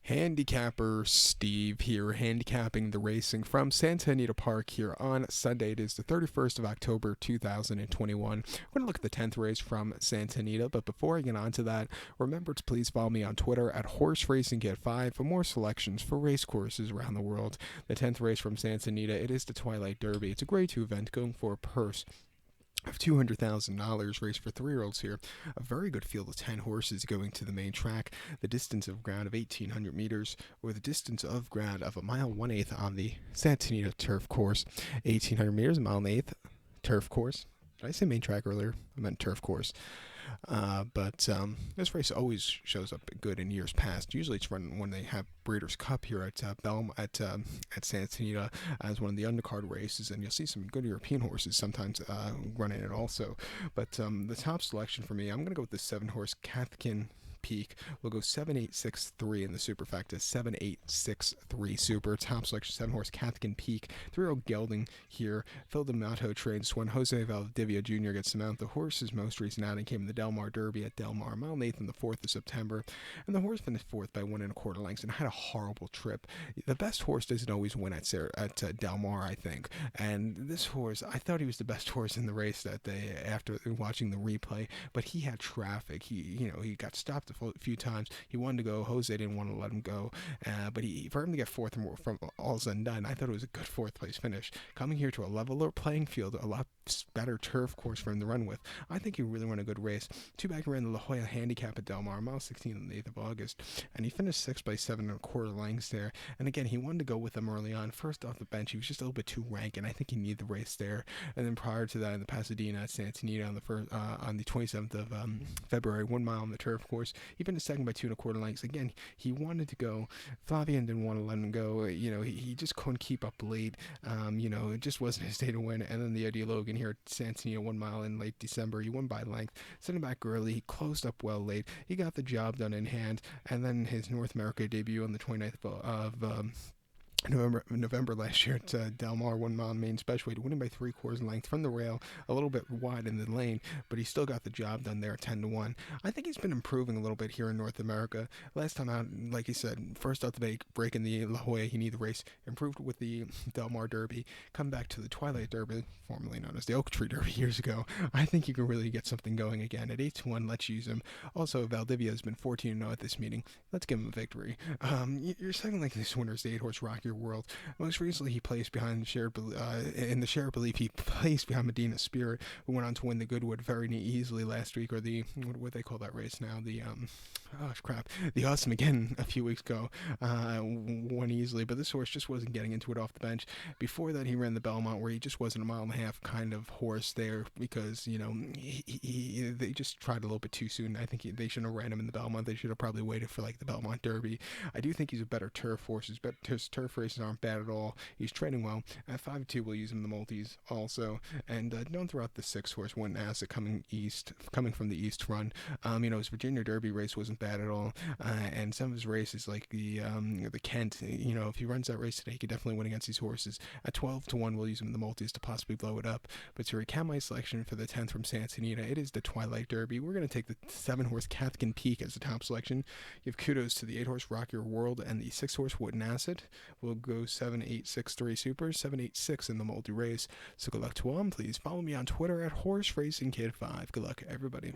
Handicapper Steve here, handicapping the racing from Santa Anita Park here on Sunday. It is the 31st of October 2021. We're going to look at the 10th race from Santa Anita, but before I get on to that, remember to please follow me on Twitter at Horse Racing Kid 5 for more selections for race courses around the world. The 10th race from Santa Anita, it is the Twilight Derby. It's a Grade 2 event going for a purse of $200,000 race for 3-year-olds here. A very good field of 10 horses going to the main track. The distance of ground of 1,800 meters, or the distance of ground of 1.1 on the Santa Anita turf course. 1,800 meters, 1.1 turf course. Did I say main track earlier? I meant turf course. But this race always shows up good in years past. Usually it's run when they have Breeders' Cup here at Santa Anita as one of the undercard races, and you'll see some good European horses sometimes running it also. But the top selection for me, I'm going to go with the 7-horse Cathkin Peak. We'll go 7863 in the superfecta. 7863 super. Top selection 7-horse Cathkin Peak. 3-year-old gelding here. Phil D'Amato trains when Jose Valdivia Jr. gets to mount. The horse's most recent outing came in the Del Mar Derby at Del Mar, mile 8th on the 4th of September. And the horse finished 4th by 1.25 lengths and had a horrible trip. The best horse doesn't always win at Del Mar, I think. And this horse, I thought he was the best horse in the race that day after watching the replay, but he had traffic. He got stopped a few times. He wanted to go. Jose didn't want to let him go, but for him to get 4th from all said and done, I thought it was a good 4th place finish. Coming here to a leveler playing field, a lot better turf course for him to run with. I think he really won a good race. Two-back ran the La Jolla Handicap at Del Mar, mile 16 on the 8th of August, and he finished 6th by 7.25 lengths there. And again, he wanted to go with him early on. First off the bench, he was just a little bit too rank, and I think he needed the race there. And then prior to that, in the Pasadena at Santa Anita on the 27th of February, 1 mile on the turf course, he finished second by 2.25 lengths. Again, he wanted to go. Flavian didn't want to let him go. He just couldn't keep up late. It just wasn't his day to win. And then the Eddie Logan here at Santa Anita, 1 mile in late December. He won by length. Sitting back early. He closed up well late. He got the job done in hand. And then his North America debut on the 29th of November last year at Del Mar, 1 mile main special weight, winning by 3/4 length from the rail, a little bit wide in the lane, but he still got the job done there, 10-1. I think he's been improving a little bit here in North America. Last time out, like he said, first out the break in the La Jolla, he needed the race, improved with the Del Mar Derby, come back to the Twilight Derby, formerly known as the Oak Tree Derby years ago. I think he can really get something going again. At 8-1, let's use him. Also, Valdivia has been 14-0 at this meeting. Let's give him a victory. You're second like this winner's the 8-horse Rock Your World. Most recently, he placed behind in the Shared Belief. He placed behind Medina Spirit, who went on to win the Goodwood very easily last week, or the what they call that race now, the the Awesome again a few weeks ago, won easily. But this horse just wasn't getting into it off the bench. Before that, he ran the Belmont, where he just wasn't a 1.5 mile kind of horse there because they just tried a little bit too soon. I think they shouldn't have ran him in the Belmont. They should have probably waited for like the Belmont Derby. I do think he's a better turf horse. His turf races aren't bad at all. He's training well. At 5-2, we'll use him in the multis also. And don't throw out the 6-horse One Asset coming from the East run. His Virginia Derby race wasn't bad at all. And some of his races, like the Kent, if he runs that race today, he could definitely win against these horses. At 12-1, we'll use him in the multis to possibly blow it up. But to recap my selection for the 10th from Santa Anita, it is the Twilight Derby. We're going to take the 7-horse Cathkin Peak as the top selection. Give kudos to the 8-horse Rock Your World and the 6-horse Wooden Asset. We'll go 7863 Super, 786 in the multi race. So good luck to all. Please follow me on Twitter at Horse Racing Kid 5. Good luck, everybody.